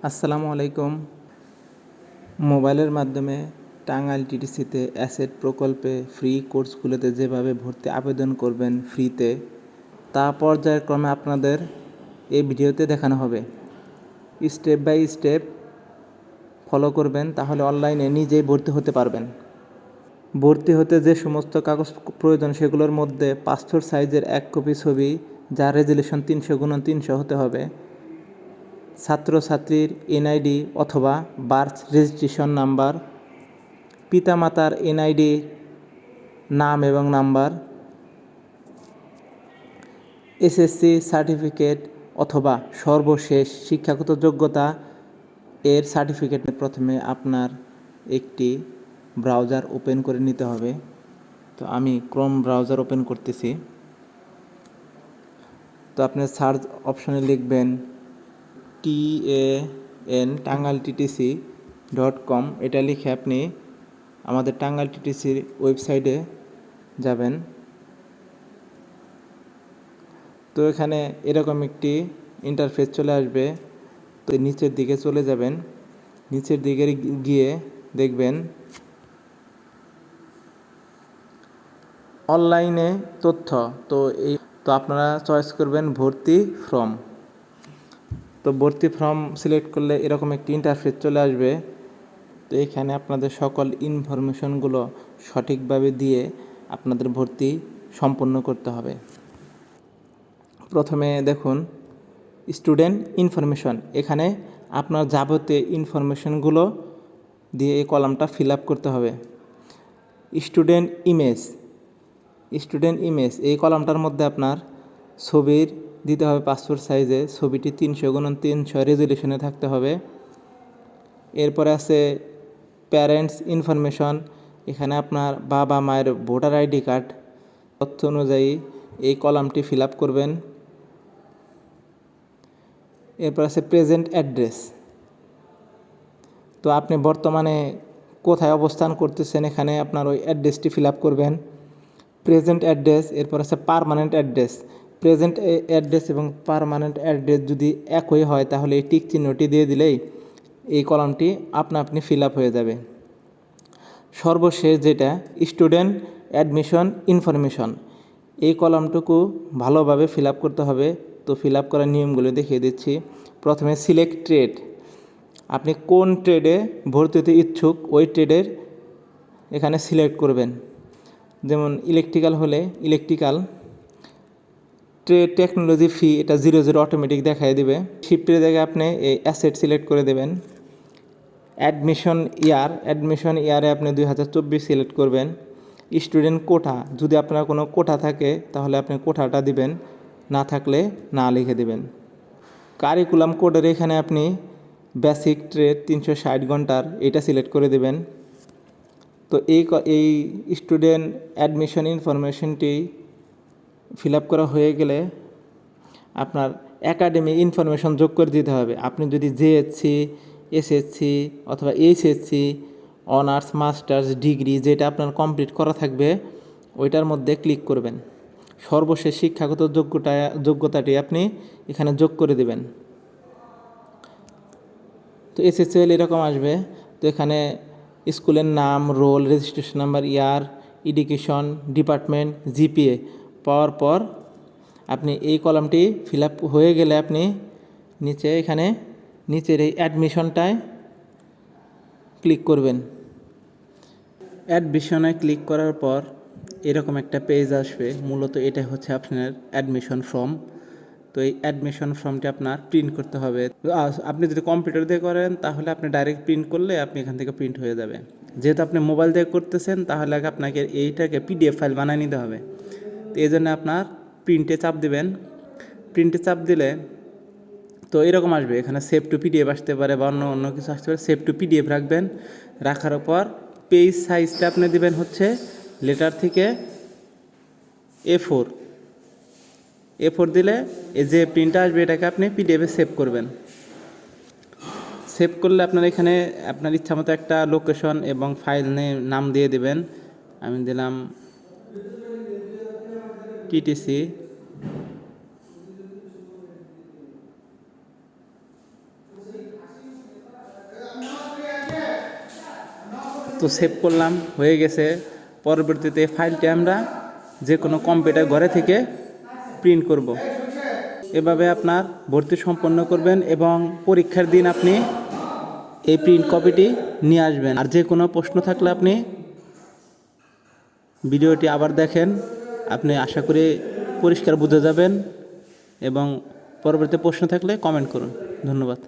আসসালামু আলাইকুম। মোবাইলের মাধ্যমে টাঙ্গাইল টিটিসিতে অ্যাসেট প্রকল্পে ফ্রি কোর্সগুলোতে যেভাবে ভর্তি আবেদন করবেন ফ্রিতে, তা পর্যায়ক্রমে আপনাদের এই ভিডিওতে দেখানো হবে। স্টেপ বাই স্টেপ ফলো করবেন, তাহলে অনলাইনে নিজেই ভর্তি হতে পারবেন। ভর্তি হতে যে সমস্ত কাগজ প্রয়োজন সেগুলোর মধ্যে পাসপোর্ট সাইজের 1 কপি ছবি, যার রেজুলেশন 300x300 হতে হবে, ছাত্রছাত্রীর এনআইডি অথবা বার্থ রেজিস্ট্রেশন নাম্বার, পিতামাতার এনআইডি নাম এবং নাম্বার, এসএসসি সার্টিফিকেট অথবা সর্বশেষ শিক্ষাগত যোগ্যতা এর সার্টিফিকেট। প্রথমে আপনার একটি ব্রাউজার ওপেন করে নিতে হবে। তো আমি ক্রোম ব্রাউজার ওপেন করতেছি। তো আপনি সার্চ অপশনে লিখবেন TAN TANGAILTTC.com। এটা লিখে আপনি আমাদের টাঙ্গাইল টিটিসির ওয়েবসাইটে যাবেন। তো এখানে এরকম একটি ইন্টারফেস চলে আসবে। তো নিচের দিকে চলে যাবেন। নিচের দিকে গিয়ে দেখবেন অনলাইনে তথ্য। তো আপনারা চয়েস করবেন ভর্তি ফর্ম। তো ভর্তি ফর্ম সিলেক্ট করলে এরকম একটি ইন্টারফেস চলে আসবে। তো এখানে আপনাদের সকল ইনফরমেশনগুলো সঠিকভাবে দিয়ে আপনাদের ভর্তি সম্পন্ন করতে হবে। প্রথমে দেখুন স্টুডেন্ট ইনফরমেশন। এখানে আপনার যাবতীয় ইনফরমেশনগুলো দিয়ে এই কলামটা ফিল আপ করতে হবে। স্টুডেন্ট ইমেজ এই কলামটার মধ্যে আপনার ছবির দিতে হবে পাসপোর্ট সাইজে। ছবিটি 300x300 রেজুলেশনে থাকতে হবে। এরপরে আছে প্যারেন্টস ইনফরমেশন। এখানে আপনার বাবা মায়ের ভোটার আইডি কার্ড তথ্য অনুযায়ী এই কলামটি ফিল আপ করবেন। এরপর আছে প্রেজেন্ট অ্যাড্রেস। তো আপনি বর্তমানে কোথায় অবস্থান করতেছেন, এখানে আপনার ওই অ্যাড্রেসটি ফিল আপ করবেন। Present address. এরপর আছে পার্মানেন্ট অ্যাড্রেস। প্রেজেন্ট অ্যাড্রেস এবং পার্মানেন্ট অ্যাড্রেস যদি একই হয় তাহলে এই টিক চিহ্নটি দিয়ে দিলেই এই কলামটি আপনি ফিল আপ হয়ে যাবে। সর্বশেষ যেটা স্টুডেন্ট অ্যাডমিশন ইনফরমেশন, এই কলামটুকু ভালোভাবে ফিল আপ করতে হবে। তো ফিল আপ করার নিয়মগুলো দেখিয়ে দিচ্ছি। প্রথমে সিলেক্ট ট্রেড। আপনি কোন ট্রেডে ভর্তি হতে ইচ্ছুক ওই ট্রেডের এখানে সিলেক্ট করবেন। যেমন ইলেকট্রিক্যাল হলে ইলেকট্রিক্যাল। ট্রেড টেকনোলজি ফি এটা 00 অটোমেটিক দেখাই দেবে। শিফটের জায়গায় আপনি এই অ্যাসেট সিলেক্ট করে দেবেন। অ্যাডমিশন ইয়ারে আপনি 2024 সিলেক্ট করবেন। স্টুডেন্ট কোটা, যদি আপনার কোনো কোটা থাকে তাহলে আপনি কোটাটা দিবেন, না থাকলে না লিখে দেবেন। কারিকুলাম কোডের এখানে আপনি বেসিক ট্রেড 360 ঘন্টার এটা সিলেক্ট করে দেবেন। তো এই স্টুডেন্ট অ্যাডমিশন ইনফরমেশনটি ফিল আপ করা হয়ে গেলে আপনার একাডেমিক ইনফরমেশন যোগ করে দিতে হবে। আপনি যদি জেএসসি, এসএসসি অথবা এইচএসসি, অনার্স, মাস্টার্স ডিগ্রি যেটা আপনার কমপ্লিট করা থাকবে ওইটার মধ্যে ক্লিক করবেন। সর্বশেষ শিক্ষাগত যোগ্যতাটি আপনি এখানে যোগ করে দেবেন। তো এসএসসি হলে এরকম আসবে। তো এখানে স্কুলের নাম, রোল, রেজিস্ট্রেশন নাম্বার, ইয়ার, এডুকেশন, ডিপার্টমেন্ট, জিপিএ পাওয়ার পর আপনি এই কলামটি ফিল আপ হয়ে গেলে আপনি এখানে নিচের এই অ্যাডমিশনটায় ক্লিক করবেন। অ্যাডমিশনে ক্লিক করার পর এরকম একটা পেজ আসবে। মূলত এটা হচ্ছে আপনার অ্যাডমিশন ফর্ম। তো এই অ্যাডমিশন ফর্মটি আপনার প্রিন্ট করতে হবে। আপনি যদি কম্পিউটার দিয়ে করেন তাহলে আপনি ডাইরেক্ট প্রিন্ট করলে আপনি এখান থেকে প্রিন্ট হয়ে যাবে। যেহেতু আপনি মোবাইল দিয়ে করতেছেন তাহলে আপনাকে এইটাকে পিডিএফ ফাইল বানিয়ে নিতে হবে। তো এই জন্য আপনার প্রিন্টে চাপ দিবেন। প্রিন্টে চাপ দিলে তো এরকম আসবে। এখানে সেভ টু পিডিএফ আসতে পারে বা অন্য কিছু আসতে পারে। সেভ টু পিডিএফ রাখবেন। রাখার পর পেজ সাইজটা আপনি দিবেন হচ্ছে লেটার থেকে A4 দিলে এই যে প্রিন্টটা আসবে এটাকে আপনি পিডিএফে সেভ করবেন। সেভ করলে আপনার এখানে আপনার ইচ্ছামতো একটা লোকেশন এবং ফাইল নাম দিয়ে দেবেন। আমি দিলাম টিটিসি। তো সেভ করলাম, হয়ে গেছে। পরবর্তীতে ফাইলটি আমরা যে কোনো কম্পিউটার ঘরে থেকে প্রিন্ট করব। এভাবে আপনার ভর্তি সম্পন্ন করবেন এবং পরীক্ষার দিন আপনি এই প্রিন্ট কপিটি নিয়ে আসবেন। আর যে কোনো প্রশ্ন থাকলে আপনি ভিডিওটি আবার দেখেন, আপনি আশা করি পরিষ্কার বুঝে যাবেন এবং পরবর্তী প্রশ্ন থাকলে কমেন্ট করুন। ধন্যবাদ।